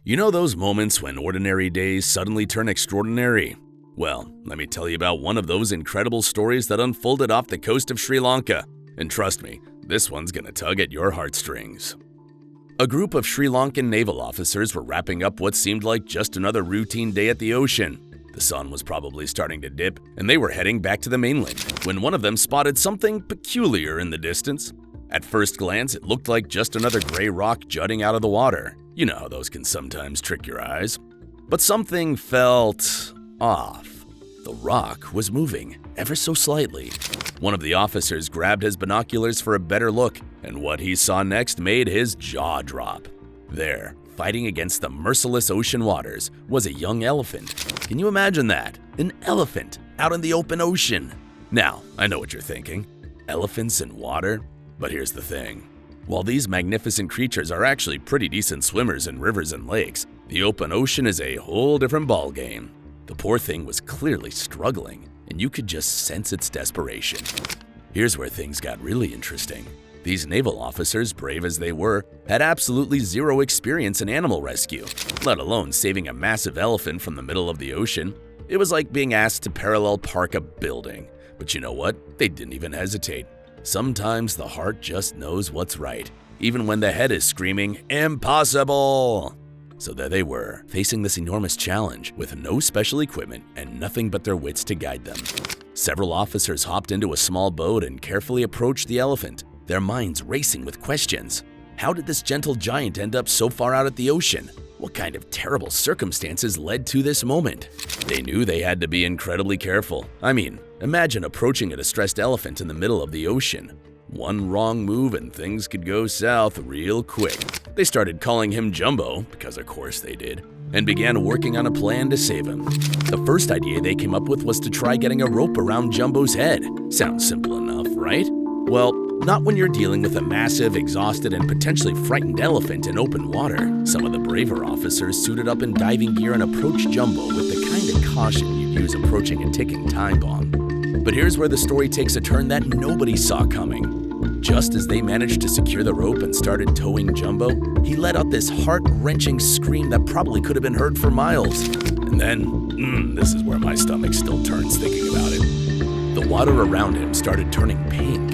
You know those moments when ordinary days suddenly turn extraordinary? Well, let me tell you about one of those incredible stories that unfolded off the coast of Sri Lanka. And trust me, this one's gonna tug at your heartstrings. A group of Sri Lankan naval officers were wrapping up what seemed like just another routine day at the ocean. The sun was probably starting to dip, and they were heading back to the mainland when one of them spotted something peculiar in the distance. At first glance, it looked like just another gray rock jutting out of the water. You know how those can sometimes trick your eyes. But something felt off. The rock was moving, ever so slightly. One of the officers grabbed his binoculars for a better look, and what he saw next made his jaw drop. There, fighting against the merciless ocean waters, was a young elephant. Can you imagine that? An elephant out in the open ocean. Now, I know what you're thinking. Elephants in water? But here's the thing. While these magnificent creatures are actually pretty decent swimmers in rivers and lakes, the open ocean is a whole different ballgame. The poor thing was clearly struggling, and you could just sense its desperation. Here's where things got really interesting. These naval officers, brave as they were, had absolutely zero experience in animal rescue, let alone saving a massive elephant from the middle of the ocean. It was like being asked to parallel park a building. But you know what? They didn't even hesitate. Sometimes the heart just knows what's right, even when the head is screaming, "Impossible!" So there they were, facing this enormous challenge with no special equipment and nothing but their wits to guide them. Several officers hopped into a small boat and carefully approached the elephant, their minds racing with questions. How did this gentle giant end up so far out at the ocean? What kind of terrible circumstances led to this moment? They knew they had to be incredibly careful. I mean, imagine approaching a distressed elephant in the middle of the ocean. One wrong move and things could go south real quick. They started calling him Jumbo, because of course they did, and began working on a plan to save him. The first idea they came up with was to try getting a rope around Jumbo's head. Sounds simple enough, right? Well, not when you're dealing with a massive, exhausted, and potentially frightened elephant in open water. Some of the braver officers suited up in diving gear and approached Jumbo with the kind of caution you'd use approaching a ticking time bomb. But here's where the story takes a turn that nobody saw coming. Just as they managed to secure the rope and started towing Jumbo, he let out this heart-wrenching scream that probably could have been heard for miles. And then, this is where my stomach still turns thinking about it. The water around him started turning pink.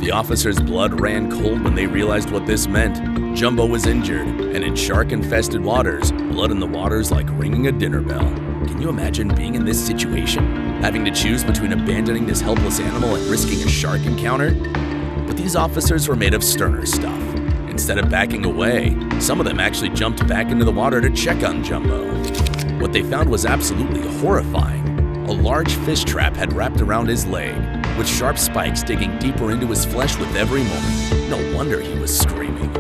The officers' blood ran cold when they realized what this meant. Jumbo was injured, and in shark-infested waters, blood in the water's like ringing a dinner bell. Can you imagine being in this situation? Having to choose between abandoning this helpless animal and risking a shark encounter? But these officers were made of sterner stuff. Instead of backing away, some of them actually jumped back into the water to check on Jumbo. What they found was absolutely horrifying. A large fish trap had wrapped around his leg, with sharp spikes digging deeper into his flesh with every moment. No wonder he was screaming.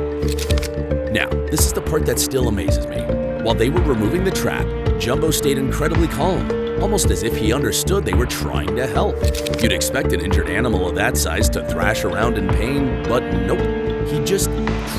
Now, this is the part that still amazes me. While they were removing the trap, Jumbo stayed incredibly calm, almost as if he understood they were trying to help. You'd expect an injured animal of that size to thrash around in pain, but nope, he just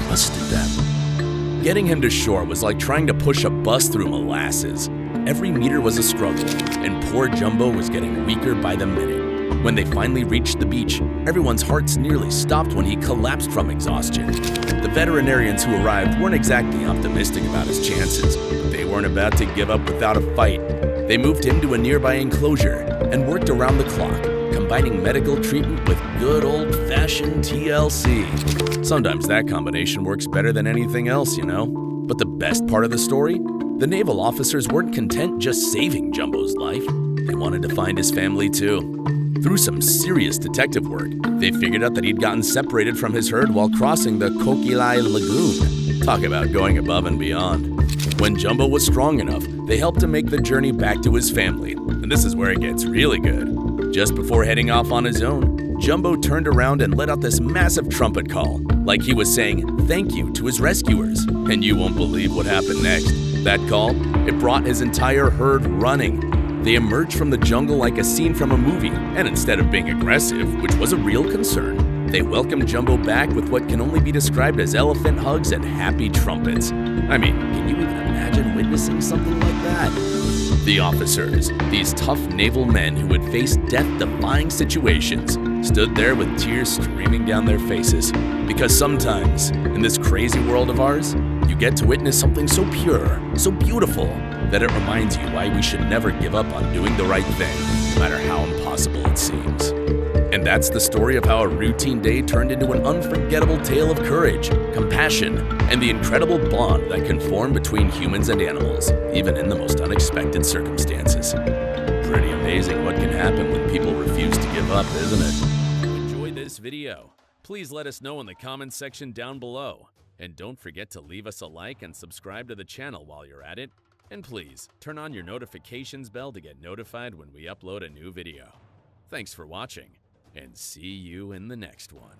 trusted them. Getting him to shore was like trying to push a bus through molasses. Every meter was a struggle, and poor Jumbo was getting weaker by the minute. When they finally reached the beach, everyone's hearts nearly stopped when he collapsed from exhaustion. The veterinarians who arrived weren't exactly optimistic about his chances, but they weren't about to give up without a fight. They moved him to a nearby enclosure and worked around the clock, combining medical treatment with good old-fashioned TLC. Sometimes that combination works better than anything else, you know? But the best part of the story? The naval officers weren't content just saving Jumbo's life. They wanted to find his family too. Through some serious detective work, they figured out that he'd gotten separated from his herd while crossing the Kokilai Lagoon. Talk about going above and beyond. When Jumbo was strong enough, they helped him make the journey back to his family. And this is where it gets really good. Just before heading off on his own, Jumbo turned around and let out this massive trumpet call, like he was saying thank you to his rescuers. And you won't believe what happened next. That call, it brought his entire herd running. They emerged from the jungle like a scene from a movie, and instead of being aggressive, which was a real concern, they welcomed Jumbo back with what can only be described as elephant hugs and happy trumpets. I mean, can you even imagine witnessing something like that? The officers, these tough naval men who had faced death-defying situations, stood there with tears streaming down their faces. Because sometimes, in this crazy world of ours, you get to witness something so pure, so beautiful, that it reminds you why we should never give up on doing the right thing, no matter how impossible it seems. And that's the story of how a routine day turned into an unforgettable tale of courage, compassion, and the incredible bond that can form between humans and animals, even in the most unexpected circumstances. Pretty amazing what can happen when people refuse to give up, isn't it? Enjoy this video. Please let us know in the comments section down below. And don't forget to leave us a like and subscribe to the channel while you're at it. And please, turn on your notifications bell to get notified when we upload a new video. Thanks for watching, and see you in the next one.